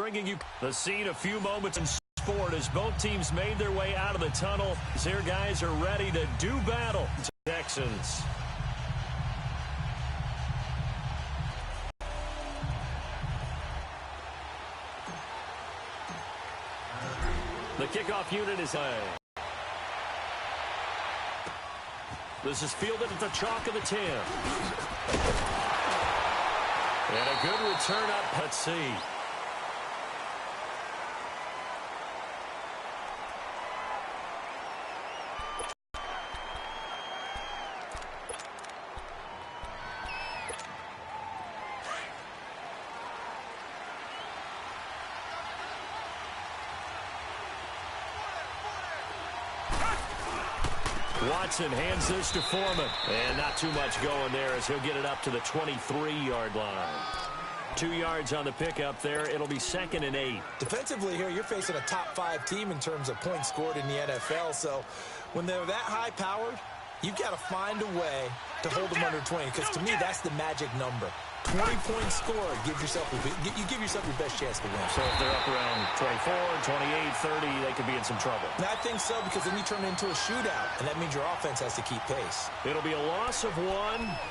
bringing you the scene a few moments in sport as both teams made their way out of the tunnel. Their guys are ready to do battle. Texans. The kickoff unit is this is fielded at the chalk of the 10. And a good return up. Let's see. Watson hands this to Foreman. And not too much going there as he'll get it up to the 23-yard line. 2 yards on the pickup there. It'll be 2nd and 8. Defensively here, you're facing a top-5 team in terms of points scored in the NFL. So when they're that high-powered, you've got to find a way to hold them under 20. Because to me, that's the magic number. 20-point score, you give yourself your best chance to win. So if they're up around 24, 28, 30, they could be in some trouble. And I think so, because then you turn it into a shootout, and that means your offense has to keep pace. It'll be a loss of 1,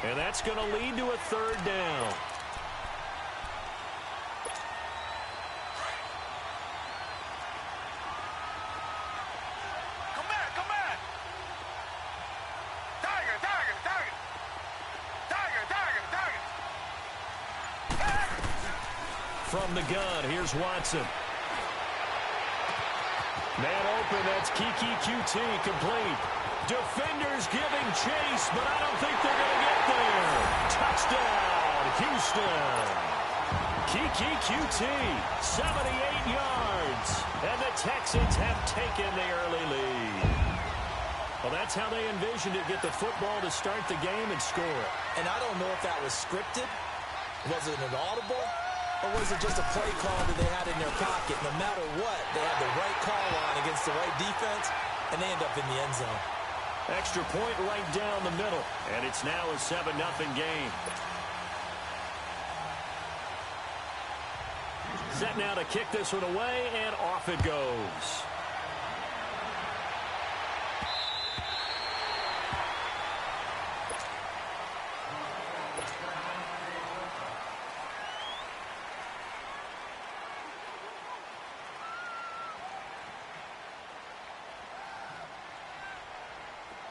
and that's going to lead to a 3rd down. From the gun, here's Watson. Man open, that's Kiki QT, complete. Defenders giving chase, but I don't think they're going to get there. Touchdown, Houston. Kiki QT, 78 yards. And the Texans have taken the early lead. Well, that's how they envisioned it, get the football to start the game and score it. And I don't know if that was scripted. Was it an audible? Or was it just a play call that they had in their pocket? No matter what, they had the right call on against the right defense, and they end up in the end zone. Extra point right down the middle, and it's now a 7-0 game. Set now to kick this one away, and off it goes.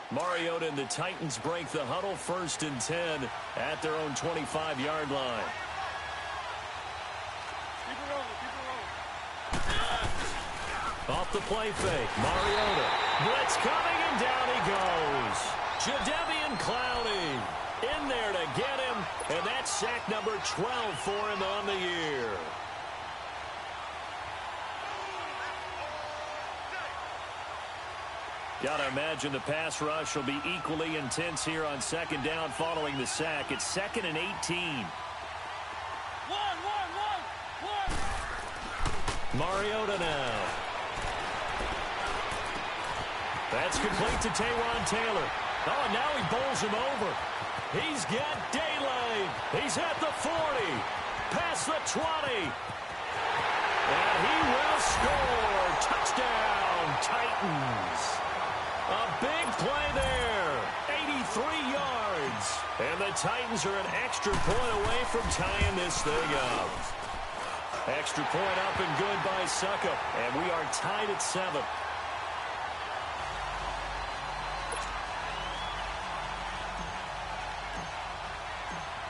Mariota and the Titans break the huddle, 1st and 10 at their own 25-yard line. Off the play fake, Mariota. Blitz coming, and down he goes. Jadeveon Clowney in there to get him, and that's sack number 12 for him on the year. Gotta imagine the pass rush will be equally intense here on 2nd down following the sack. It's 2nd and 18. Mariota now. That's complete to Taywan Taylor. Oh, and now he bowls him over. He's got daylight. He's at the 40. Past the 20. And he will score. Touchdown, Titans. A big play there, 83 yards. And the Titans are an extra point away from tying this thing up. Extra point up and good by Succop. And we are tied at 7.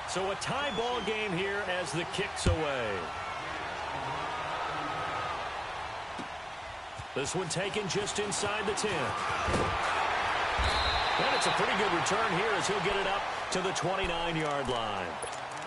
So a tie ball game here as the kick's away. This one taken just inside the 10. And it's a pretty good return here as he'll get it up to the 29-yard line.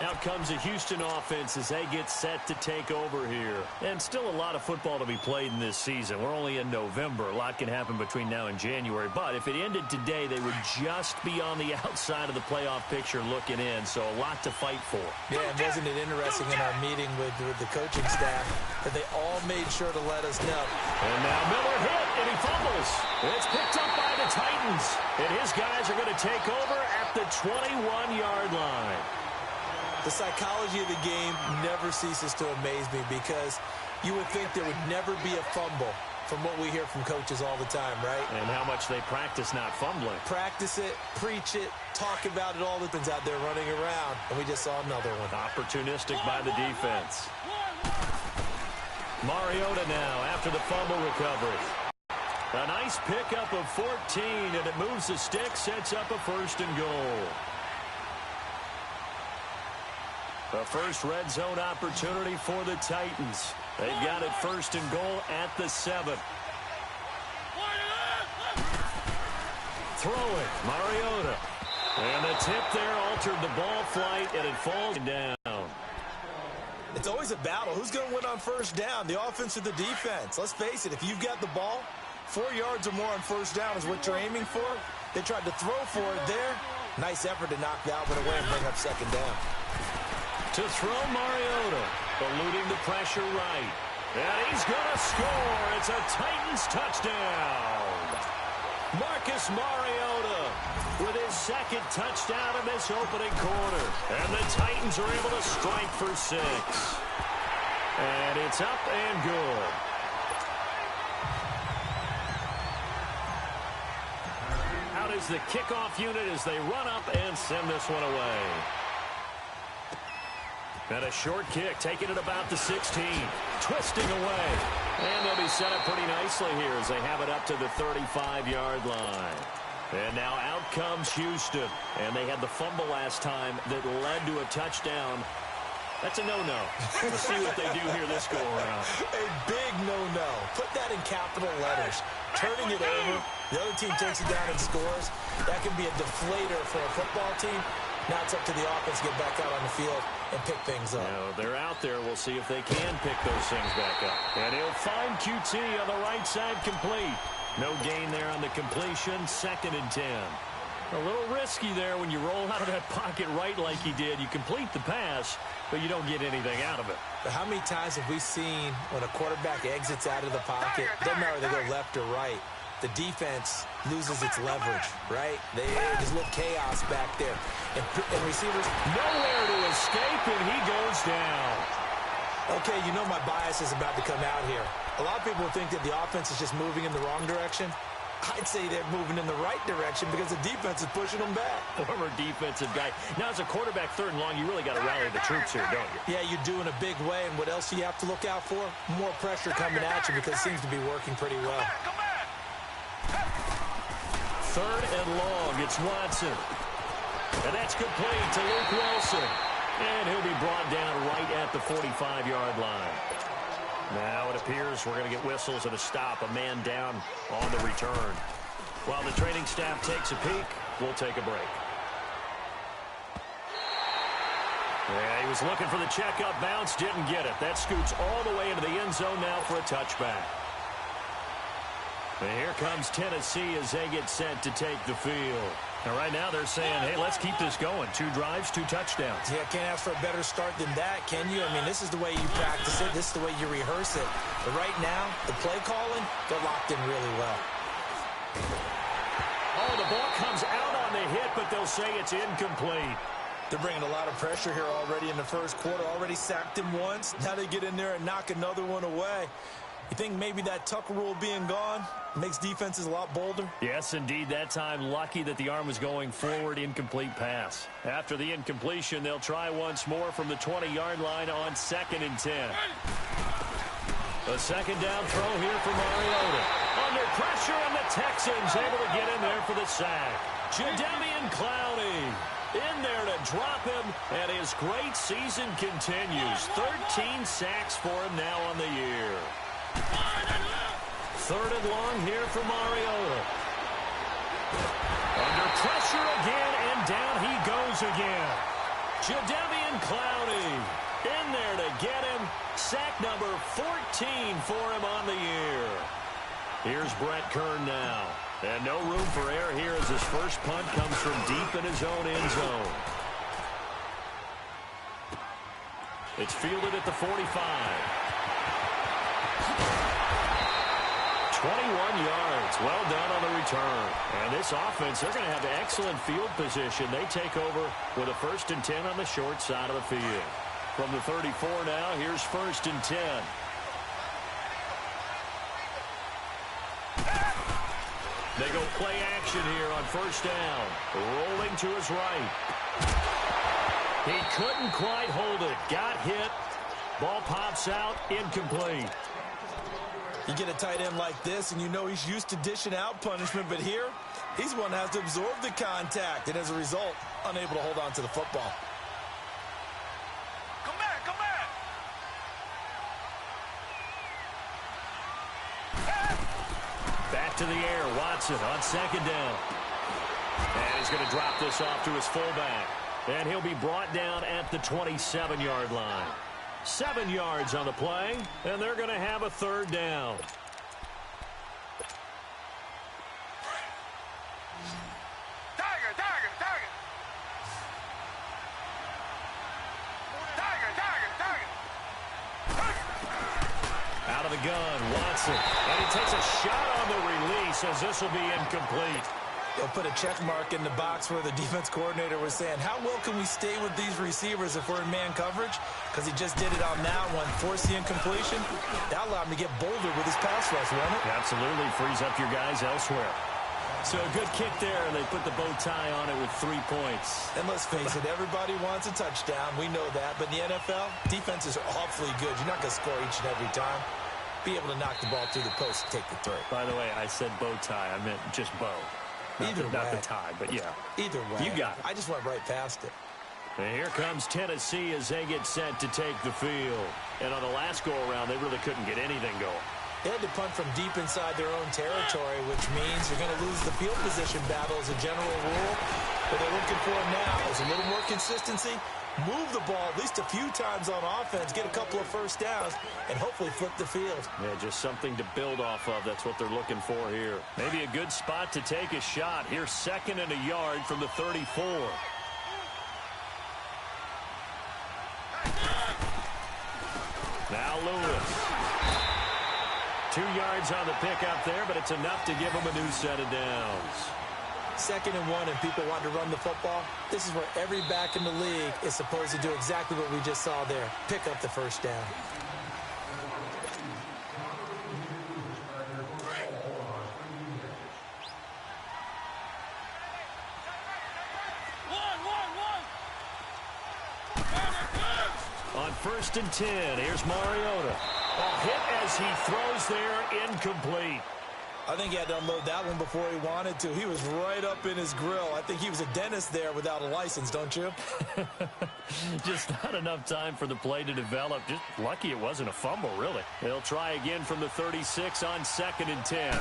Out comes the Houston offense as they get set to take over here. And still a lot of football to be played in this season. We're only in November. A lot can happen between now and January. But if it ended today, they would just be on the outside of the playoff picture looking in. So a lot to fight for. Yeah, and wasn't it interesting in our meeting with the coaching staff that they all made sure to let us know. And now Miller hit, and he fumbles. It's picked up by the Titans. And his guys are going to take over at the 21-yard line. The psychology of the game never ceases to amaze me because You would think there would never be a fumble from what we hear from coaches all the time, right? And how much they practice not fumbling. Practice it, preach it, talk about it all the things out there running around. And we just saw another one. Opportunistic by the defense. Mariota now after the fumble recovery. A nice pickup of 14, and it moves the stick, sets up a 1st and goal. The first red zone opportunity for the Titans. They've got it 1st and goal at the 7. Throw it, Mariota. And the tip there altered the ball flight, and it falls down. It's always a battle. Who's going to win on 1st down, the offense or the defense? Let's face it, if you've got the ball, 4 yards or more on 1st down is what you're aiming for. They tried to throw for it there. Nice effort to knock that one away and bring up 2nd down. To throw Mariota, eluding the pressure right. And he's going to score. It's a Titans touchdown. Marcus Mariota with his 2nd touchdown in this opening quarter. And the Titans are able to strike for 6. And it's up and good. Out is the kickoff unit as they run up and send this one away. And a short kick, taking it about the 16. Twisting away. And they'll be set up pretty nicely here as they have it up to the 35-yard line. And now out comes Houston. And they had the fumble last time that led to a touchdown. That's a no-no. Let's see what they do here this go-around. A big no-no. Put that in capital letters. Turning it over. The other team takes it down and scores. That can be a deflator for a football team. Now it's up to the offense to get back out on the field and pick things up. They're out there. We'll see if they can pick those things back up. And he'll find QT on the right side complete. No gain there on the completion. 2nd and 10. A little risky there when you roll out of that pocket right like he did. You complete the pass, but you don't get anything out of it. But how many times have we seen when a quarterback exits out of the pocket, doesn't matter whether they go left or right, the defense loses its leverage, right? There's a little chaos back there. And receivers, nowhere to escape, and he goes down. Okay, you know my bias is about to come out here. A lot of people think that the offense is just moving in the wrong direction. I'd say they're moving in the right direction because the defense is pushing them back. Former defensive guy. Now, as a quarterback 3rd and long, you really got to rally the troops here, don't you? Yeah, you do in a big way. And what else do you have to look out for? More pressure coming at you because it seems to be working pretty well. 3rd and long. It's Watson. And that's complete to Luke Wilson. And he'll be brought down right at the 45-yard line. Now it appears we're going to get whistles and a stop. A man down on the return. While the training staff takes a peek, we'll take a break. Yeah, he was looking for the checkup bounce, didn't get it. That scoots all the way into the end zone now for a touchback. And here comes Tennessee as they get set to take the field. And right now they're saying, hey, let's keep this going. 2 drives, 2 touchdowns. Yeah, can't ask for a better start than that, can you? I mean, this is the way you practice it. This is the way you rehearse it. But right now, the play calling, they're locked in really well. Oh, the ball comes out on the hit, but they'll say it's incomplete. They're bringing a lot of pressure here already in the 1st quarter. Already sacked him once. Now they get in there and knock another one away. You think maybe that Tucker rule being gone makes defenses a lot bolder? Yes, indeed. That time, lucky that the arm was going forward. Incomplete pass. After the incompletion, they'll try once more from the 20-yard line on 2nd and 10. A 2nd down throw here for Mariota. Under pressure, and the Texans able to get in there for the sack. Jadeveon Clowney in there to drop him, and his great season continues. 13 sacks for him now on the year. 3rd and long here for Mariota. Under pressure again, and down he goes again. Jadeveon Clowney in there to get him. Sack number 14 for him on the year. Here's Brett Kern now. And no room for error here as his first punt comes from deep in his own end zone. It's fielded at the 45. 21 yards. Well done on the return. And this offense, they're going to have excellent field position. They take over with a 1st and 10 on the short side of the field. From the 34 now, here's 1st and 10. They go play action here on first down. Rolling to his right. He couldn't quite hold it. Got hit. Ball pops out. Incomplete. You get a tight end like this, and you know he's used to dishing out punishment, but here, he's one that has to absorb the contact, and as a result, unable to hold on to the football. Come back, come back! Back to the air, Watson on second down. And he's going to drop this off to his fullback. And he'll be brought down at the 27-yard line. 7 yards on the play, and they're going to have a third down. Tiger, tiger, tiger! Tiger, tiger, tiger! Out of the gun, Watson. And he takes a shot on the release as this will be incomplete. They'll put a check mark in the box where the defense coordinator was saying, how well can we stay with these receivers if we're in man coverage? Because he just did it on that one, forced the incompletion. That allowed him to get bolder with his pass rush, won't it? Absolutely frees up your guys elsewhere. So a good kick there, and they put the bow tie on it with 3 points. And let's face it, everybody wants a touchdown. We know that. But in the NFL, defenses are awfully good. You're not going to score each and every time. Be able to knock the ball through the post and take the throw. By the way, I said bow tie. I meant just bow. Not the tie, but yeah. Either way. You got it. I just went right past it. And here comes Tennessee as they get set to take the field. And on the last go-around, they really couldn't get anything going. They had to punt from deep inside their own territory, which means you're going to lose the field position battle as a general rule. What they're looking for now is a little more consistency, move the ball at least a few times on offense, get a couple of first downs, and hopefully flip the field. Yeah, just something to build off of. That's what they're looking for here. Maybe a good spot to take a shot. Here's 2nd and a yard from the 34. Now Lewis. 2 yards on the pickup there, but it's enough to give him a new set of downs. 2nd and 1, and people want to run the football. This is where every back in the league is supposed to do exactly what we just saw there. Pick up the first down. On 1st and 10, here's Mariota. A hit as he throws there, incomplete. I think he had to unload that one before he wanted to. He was right up in his grill. I think he was a dentist there without a license, don't you? Just not enough time for the play to develop. Just lucky it wasn't a fumble, really. They'll try again from the 36 on 2nd and 10.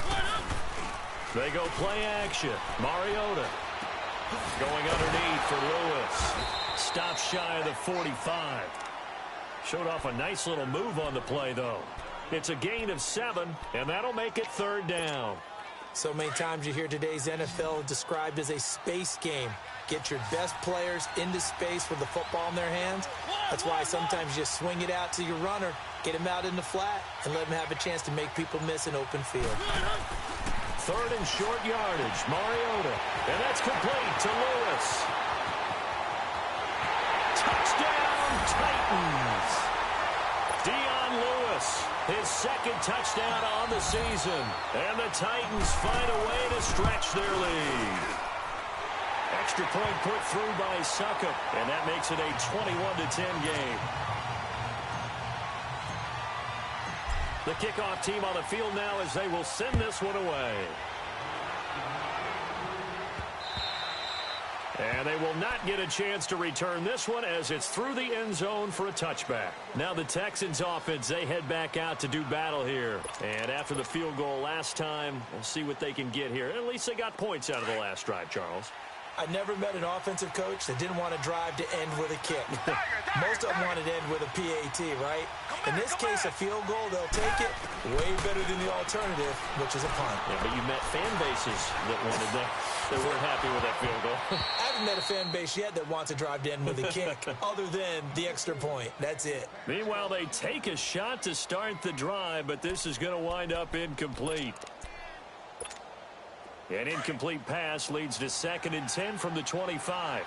They go play action. Mariota going underneath for Lewis. Stop shy of the 45. Showed off a nice little move on the play, though. It's a gain of 7, and that'll make it 3rd down. So many times you hear today's NFL described as a space game. Get your best players into space with the football in their hands. That's why sometimes you just swing it out to your runner, get him out in the flat, and let him have a chance to make people miss an open field. 3rd and short yardage, Mariota. And that's complete to Lewis. Touchdown, Titans. Dion Lewis, his 2nd touchdown on the season. And the Titans find a way to stretch their lead. Extra point put through by Succop, and that makes it a 21-10 game. The kickoff team on the field now as they will send this one away. And they will not get a chance to return this one as it's through the end zone for a touchback. Now the Texans offense, they head back out to do battle here. And after the field goal last time, we'll see what they can get here. At least they got points out of the last drive, Charles. I never met an offensive coach that didn't want to drive to end with a kick. Most of them wanted to end with a PAT, right? In this case, a field goal, they'll take it. Way better than the alternative, which is a punt. Yeah, but you met fan bases that wanted that. They weren't happy with that field goal. I haven't met a fan base yet that wants to drive to end with a kick, other than the extra point. That's it. Meanwhile, they take a shot to start the drive, but this is going to wind up incomplete. An incomplete pass leads to 2nd and 10 from the 25.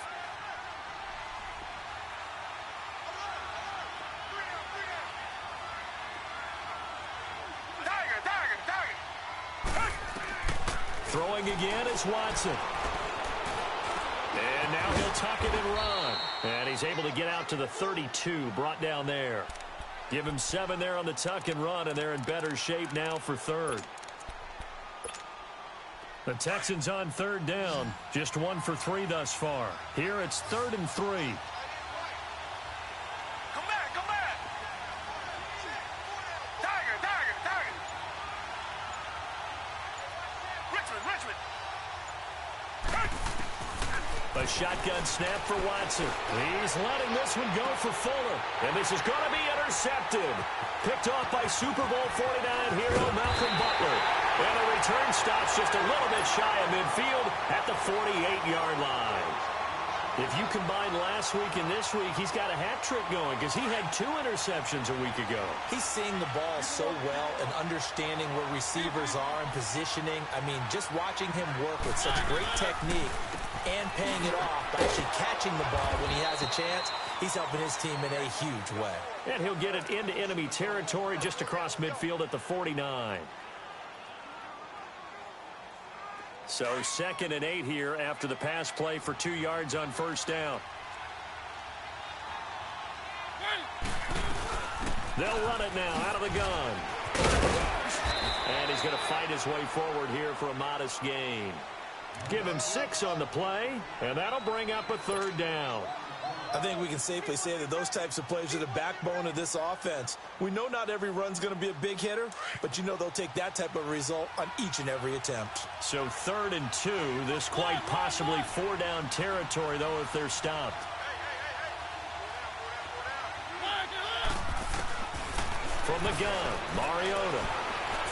Throwing again is Watson. And now he'll tuck it and run. And he's able to get out to the 32, brought down there. Give him 7 there on the tuck and run, and they're in better shape now for third. The Texans on third down, just 1 for 3 thus far. Here it's 3rd and 3. Come back, come back. Tiger, Tiger, Tiger. Richmond, Richmond. A shotgun snap for Watson. He's letting this one go for Fuller. And this is going to be intercepted. Picked off by Super Bowl 49 hero Malcolm Butler. And a return stops just a little bit shy of midfield at the 48-yard line. If you combine last week and this week, he's got a hat trick going because he had 2 interceptions a week ago. He's seeing the ball so well and understanding where receivers are and positioning. I mean, just watching him work with such great technique and paying it off by actually catching the ball when he has a chance, he's helping his team in a huge way. And he'll get it into enemy territory just across midfield at the 49. So 2nd and 8 here after the pass play for 2 yards on first down. They'll run it now out of the gun. And he's going to fight his way forward here for a modest gain. Give him 6 on the play, and that'll bring up a 3rd down. I think we can safely say that those types of plays are the backbone of this offense. We know not every run's going to be a big hitter, but you know they'll take that type of result on each and every attempt. So 3rd and 2, this quite possibly 4-down territory, though, if they're stopped. From the gun, Mariota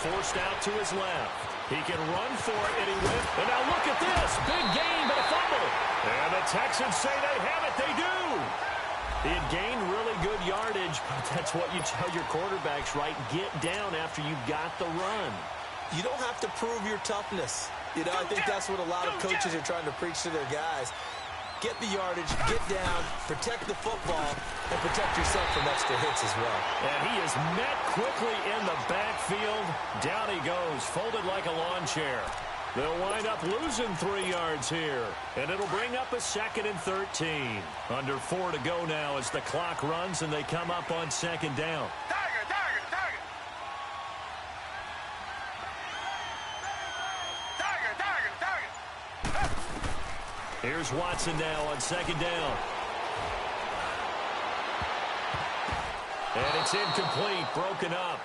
forced out to his left. He can run for it, and he went. And now look at this. Big gain, but a fumble. And the Texans say they have it. They do. He had gained really good yardage, but that's what you tell your quarterbacks, right? Get down after you've got the run. You don't have to prove your toughness. You know, I think that's what a lot of coaches are trying to preach to their guys. Get the yardage, get down, protect the football, and protect yourself from extra hits as well. And he is met quickly in the backfield. Down he goes, folded like a lawn chair. They'll wind up losing 3 yards here. And it'll bring up a 2nd and 13. Under 4 to go now as the clock runs and they come up on 2nd down. Tiger, Tiger, Tiger. Tiger, Tiger, Tiger. Here's Watson now on 2nd down. And it's incomplete, broken up.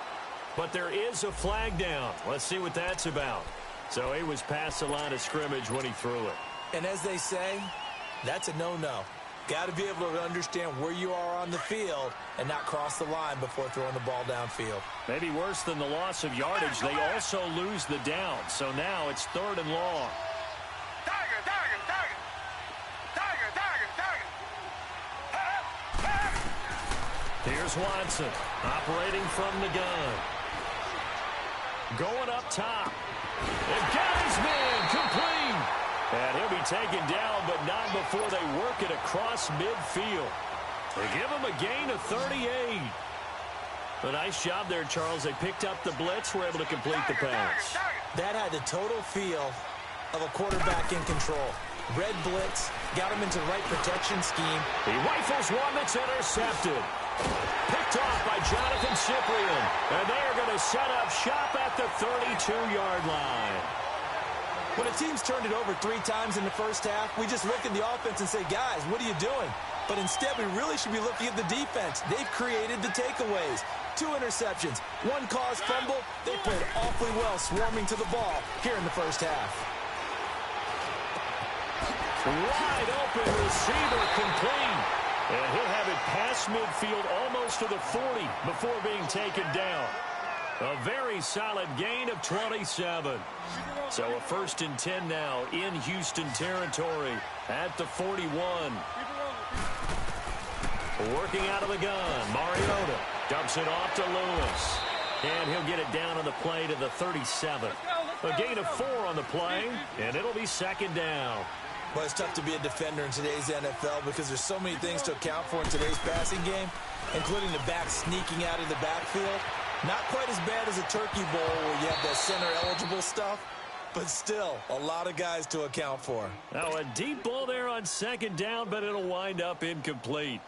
But there is a flag down. Let's see what that's about. So he was past the line of scrimmage when he threw it. And as they say, that's a no-no. Got to be able to understand where you are on the field and not cross the line before throwing the ball downfield. Maybe worse than the loss of yardage, they also lose the down. So now it's 3rd and long. Tiger, Tiger, Tiger. Tiger, Tiger, Tiger. Here's Watson, operating from the gun. Going up top. And got his man, complete. And he'll be taken down, but not before they work it across midfield. They give him a gain of 38. A nice job there, Charles. They picked up the blitz, were able to complete the pass. That had the total feel of a quarterback in control. Red blitz, got him into the right protection scheme. He rifles one that's intercepted. Picked off by Jonathan Cyprien. And they are going to set up shop at the 32-yard line. When a team's turned it over 3 times in the first half, we just look at the offense and say, guys, what are you doing? But instead, we really should be looking at the defense. They've created the takeaways. 2 interceptions, 1 caused fumble. They played awfully well swarming to the ball here in the first half. Wide open receiver complete. And he'll have it past midfield almost to the 40 before being taken down. A very solid gain of 27. So a 1st and 10 now in Houston territory at the 41. Working out of the gun, Mariota dumps it off to Lewis. And he'll get it down on the play to the 37. A gain of 4 on the play, and it'll be 2nd down. Well, it's tough to be a defender in today's NFL because there's so many things to account for in today's passing game, including the back sneaking out of the backfield. Not quite as bad as a turkey bowl where you have that center-eligible stuff, but still, a lot of guys to account for. Now a deep ball there on second down, but it'll wind up incomplete.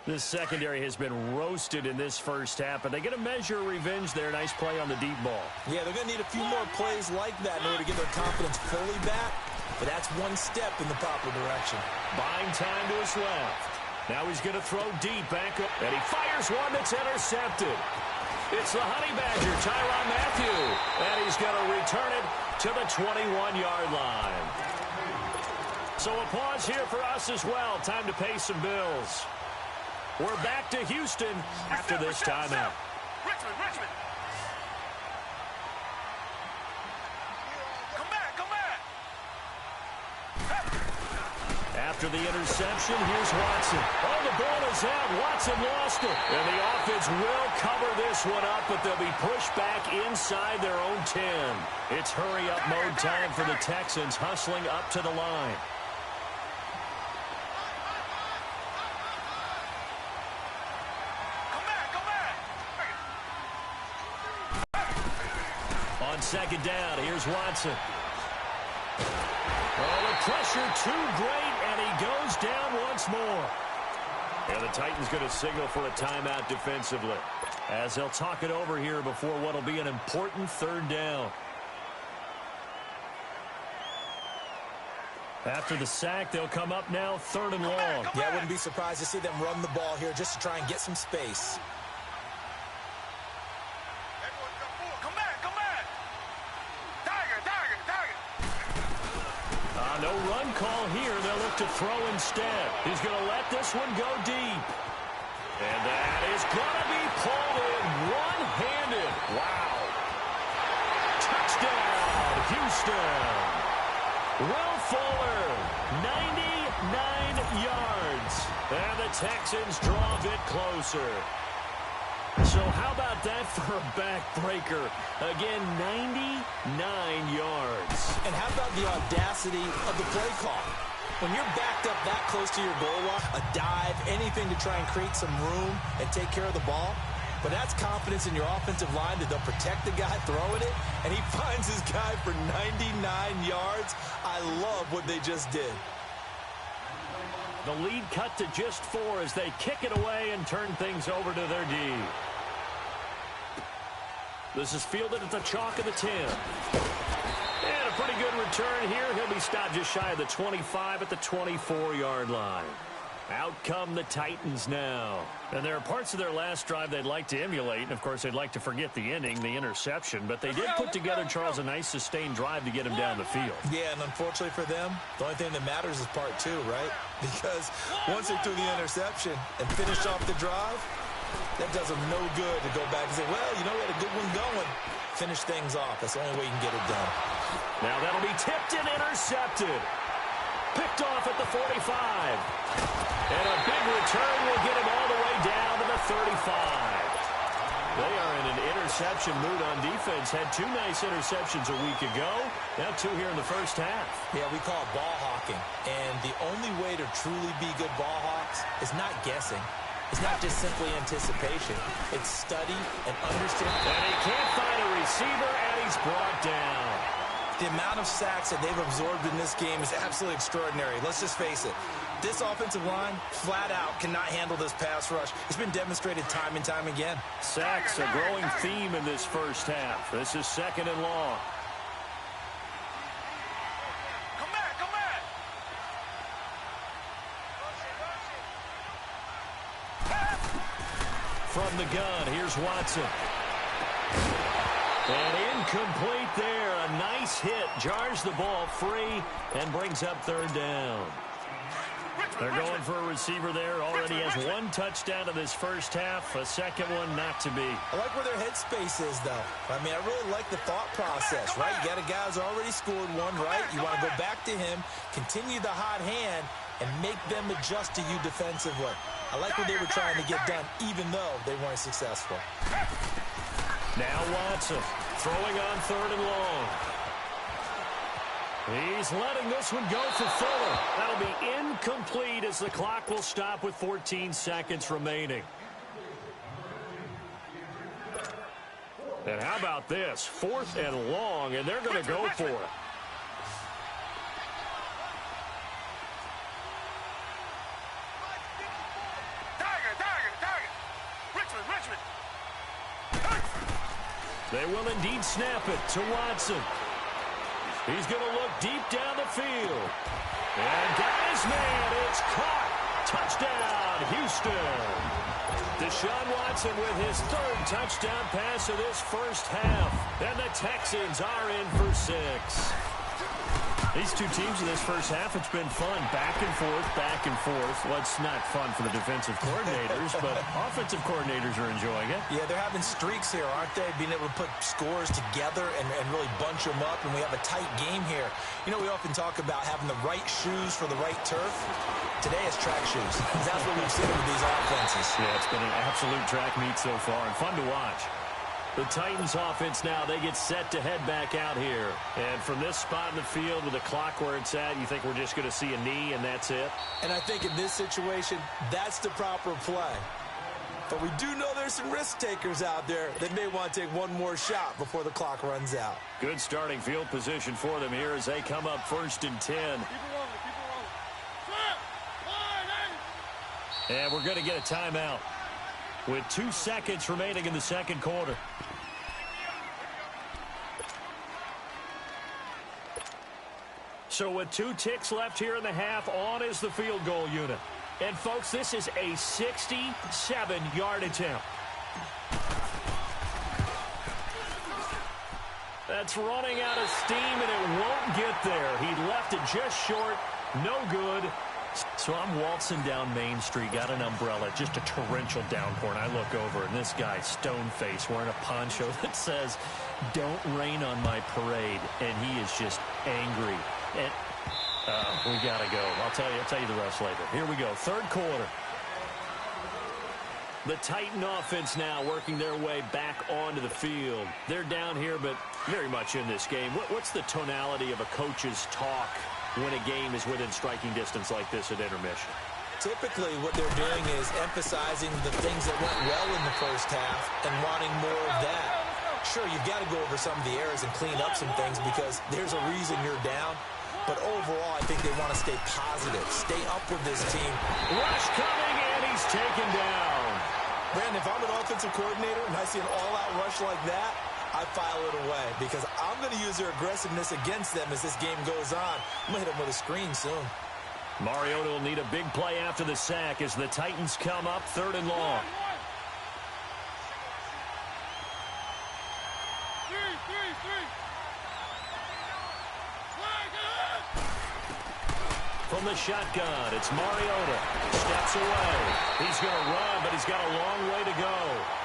This secondary has been roasted in this first half, but they get a measure of revenge there. Nice play on the deep ball. Yeah, they're going to need a few more plays like that in order to get their confidence fully back, but that's one step in the proper direction. Buying time to his left. Now he's going to throw deep back up, and he fires one that's intercepted. It's the Honey Badger, Tyrann Mathieu, and he's going to return it to the 21-yard line. So a pause here for us as well. Time to pay some bills. We're back to Houston after this timeout. Richmond. Come back. After the interception, here's Watson. Oh, the ball is out. Watson lost it. And the offense will cover this one up, but they'll be pushed back inside their own 10. It's hurry-up mode time for the Texans, hustling up to the line. On second down, here's Watson. Oh, the pressure too great, and he goes down once more. And the Titans going to signal for a timeout defensively, as they'll talk it over here before what will be an important third down. After the sack, they'll come up now third and long. Yeah, I wouldn't be surprised to see them run the ball here just to try and get some space. Come back. Tiger. No run call here. They'll look to throw instead. He's going to let this one go deep. And that is going to be pulled in one-handed. Wow. Touchdown, Houston. Will Fuller, 99 yards. And the Texans draw a bit closer. So how about that for a backbreaker? Again, 99 yards. And how about the audacity of the play call? When you're backed up that close to your goal line, a dive, anything to try and create some room and take care of the ball. But that's confidence in your offensive line that they'll protect the guy throwing it, and he finds his guy for 99 yards. I love what they just did. The lead cut to just 4 as they kick it away and turn things over to their D. This is fielded at the chalk of the 10. And a pretty good return here. He'll be stopped just shy of the 25 at the 24-yard line. Out come the Titans now. And there are parts of their last drive they'd like to emulate. And, of course, they'd like to forget the ending, the interception. But they did put together, Charles, a nice sustained drive to get him down the field. Yeah, and unfortunately for them, the only thing that matters is part 2, right? Because once they threw the interception and finished off the drive, that does them no good to go back and say, well, you know, we had a good one going. Finish things off. That's the only way you can get it done. Now that'll be tipped and intercepted. Picked off at the 45. And a big return will get him all the way down to the 35. They are in an interception mood on defense. Had 2 nice interceptions a week ago. Now 2 here in the first half. Yeah, we call it ball hawking. And the only way to truly be good ball hawks is not guessing. It's not just simply anticipation. It's study and understanding. And he can't find a receiver, and he's brought down. The amount of sacks that they've absorbed in this game is absolutely extraordinary. Let's just face it. This offensive line, flat out, cannot handle this pass rush. It's been demonstrated time and time again. Sacks, a growing theme in this first half. This is second and long. Come back. From the gun, here's Watson. And incomplete there. A nice hit. Jars the ball free and brings up third down. They're going for a receiver there. Already has 1 touchdown in this first half. A second one not to be. I like where their headspace is, though. I mean, I really like the thought process, right? You got a guy who's already scored 1, right? You want to go back to him, continue the hot hand, and make them adjust to you defensively. I like what they were trying to get done, even though they weren't successful. Now Watson throwing on third and long. He's letting this one go for Fuller. That'll be incomplete as the clock will stop with 14 seconds remaining. And how about this? 4th and long, and they're going to go for it. They will indeed snap it to Watson. He's going to look deep down the field. And got his man. It's caught. Touchdown, Houston. Deshaun Watson with his 3rd touchdown pass of this first half. And the Texans are in for 6. These two teams in this first half, it's been fun. Back and forth, back and forth. Well, it's not fun for the defensive coordinators, but offensive coordinators are enjoying it. Yeah, they're having streaks here, aren't they? Being able to put scores together and really bunch them up, and we have a tight game here. You know, we often talk about having the right shoes for the right turf. Today it's track shoes. That's what we've seen with these offenses. Yeah, it's been an absolute track meet so far, and fun to watch. The Titans offense now, they get set to head back out here. And from this spot in the field with the clock where it's at, you think we're just going to see a knee and that's it? And I think in this situation, that's the proper play. But we do know there's some risk takers out there that may want to take one more shot before the clock runs out. Good starting field position for them here as they come up 1st and 10. And we're going to get a timeout with 2 seconds remaining in the second quarter. So with 2 ticks left here in the half, on is the field goal unit. And, folks, this is a 67-yard attempt. That's running out of steam, and it won't get there. He left it just short. No good. So I'm waltzing down Main Street, got an umbrella, just a torrential downpour, and I look over, and this guy, stone-faced, wearing a poncho that says, "Don't rain on my parade," and he is just angry. And we got to go. I'll tell you the rest later. Here we go, 3rd quarter. The Titan offense now working their way back onto the field. They're down here, but very much in this game. What's the tonality of a coach's talk when a game is within striking distance like this at intermission? Typically, what they're doing is emphasizing the things that went well in the first half and wanting more of that. Sure, you've got to go over some of the errors and clean up some things because there's a reason you're down. But overall, I think they want to stay positive, stay up with this team. Rush coming, and he's taken down. Brandon, if I'm an offensive coordinator and I see an all-out rush like that, I file it away because I'm going to use their aggressiveness against them as this game goes on. I'm going to hit them with a screen soon. Mariota will need a big play after the sack as the Titans come up 3rd and long. From the shotgun, it's Mariota. Steps away. He's going to run, but he's got a long way to go.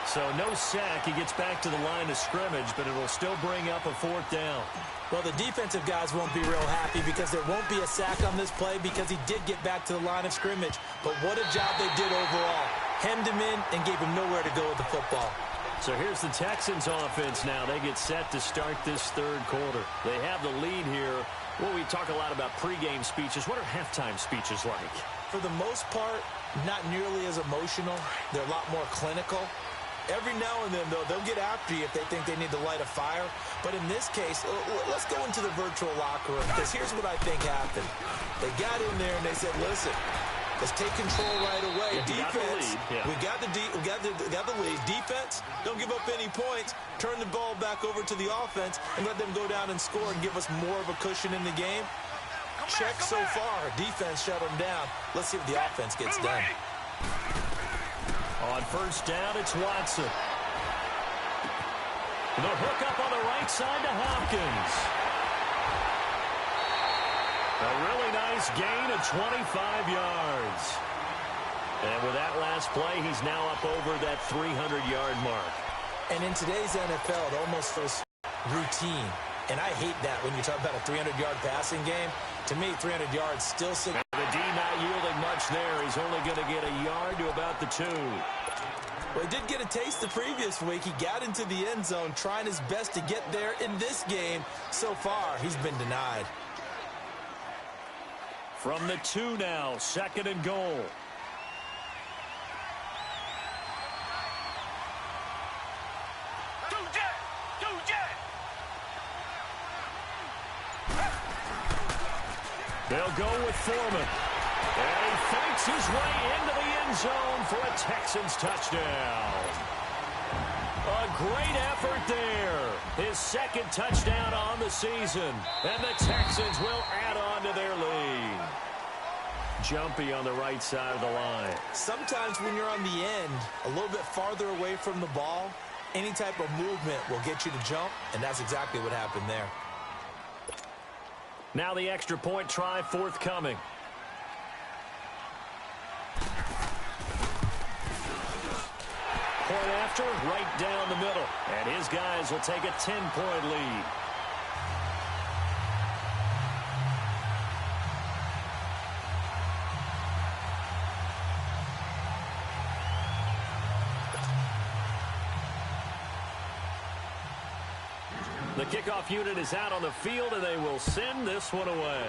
So no sack. He gets back to the line of scrimmage, but it will still bring up a 4th down. Well, the defensive guys won't be real happy because there won't be a sack on this play because he did get back to the line of scrimmage. But what a job they did overall. Hemmed him in and gave him nowhere to go with the football. So here's the Texans offense now. They get set to start this 3rd quarter. They have the lead here. Well, we talk a lot about pregame speeches. What are halftime speeches like? For the most part, not nearly as emotional. They're a lot more clinical. Every now and then, though, they'll get after you if they think they need to light a fire. But in this case, let's go into the virtual locker room because here's what I think happened. They got in there and they said, listen, let's take control right away. Defense, we got the lead. Defense, don't give up any points. Turn the ball back over to the offense and let them go down and score and give us more of a cushion in the game. Check so far. Defense shut them down. Let's see what the offense gets done. On 1st down, it's Watson. The hook up on the right side to Hopkins. A really nice gain of 25 yards. And with that last play, he's now up over that 300-yard mark. And in today's NFL, it almost feels routine. And I hate that when you talk about a 300-yard passing game. To me, 300 yards still significant. The D not yielding much there. He's only going to get a yard to about the 2. Well, he did get a taste the previous week. He got into the end zone, trying his best to get there in this game. So far, he's been denied. From the 2 now, 2nd and goal. They'll go with Foreman. And he fakes his way into the end zone for a Texans touchdown. A great effort there. His second touchdown on the season. And the Texans will add on to their lead. Jumpy on the right side of the line. Sometimes when you're on the end, a little bit farther away from the ball, any type of movement will get you to jump, and that's exactly what happened there. Now the extra point try forthcoming. Point after, right down the middle. And his guys will take a 10-point lead. The kickoff unit is out on the field, and they will send this one away.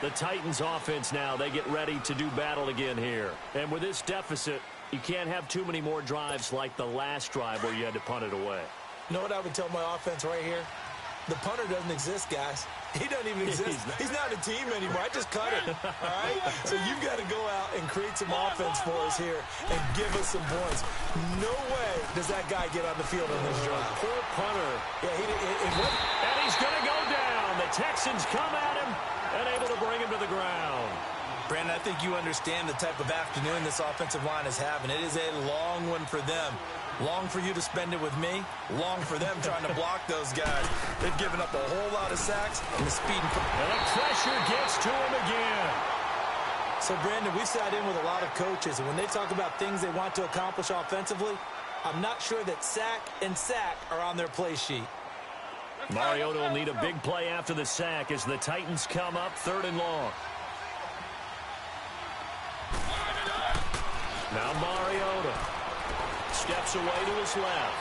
The Titans offense now, they get ready to do battle again here. And with this deficit, you can't have too many more drives like the last drive where you had to punt it away. You know what I would tell my offense right here? The punter doesn't exist, guys. He doesn't even exist. He's not a team anymore. I just cut it, all right? So you've got to go out and create some offense for us here and give us some points. No way does that guy get on the field on this drive. Poor punter. Yeah, and he's going to go down. The Texans come at him and able to bring him to the ground. Brandon, I think you understand the type of afternoon this offensive line is having. It is a long one for them. Long for you to spend it with me. Long for them trying to block those guys. They've given up a whole lot of sacks and the speed. And the pressure gets to him again. So, Brandon, we've sat in with a lot of coaches, and when they talk about things they want to accomplish offensively, I'm not sure that sack and sack are on their play sheet. Mariota will need a big play after the sack as the Titans come up 3rd and long. Now Mariota steps away to his left.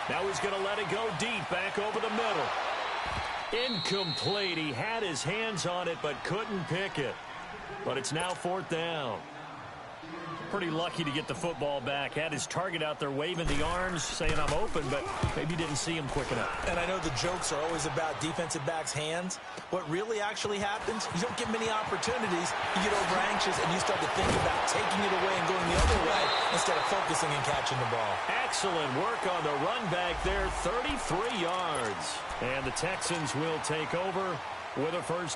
Now he's going to let it go deep, back over the middle. Incomplete. He had his hands on it but couldn't pick it. But it's now 4th down. Pretty lucky to get the football back. Had his target out there waving the arms, saying I'm open, but maybe didn't see him quick enough. And I know the jokes are always about defensive backs' hands. What really actually happens, you don't get many opportunities. You get over anxious and you start to think about taking it away and going the other way instead of focusing and catching the ball. Excellent work on the run back there, 33 yards. And the Texans will take over with a first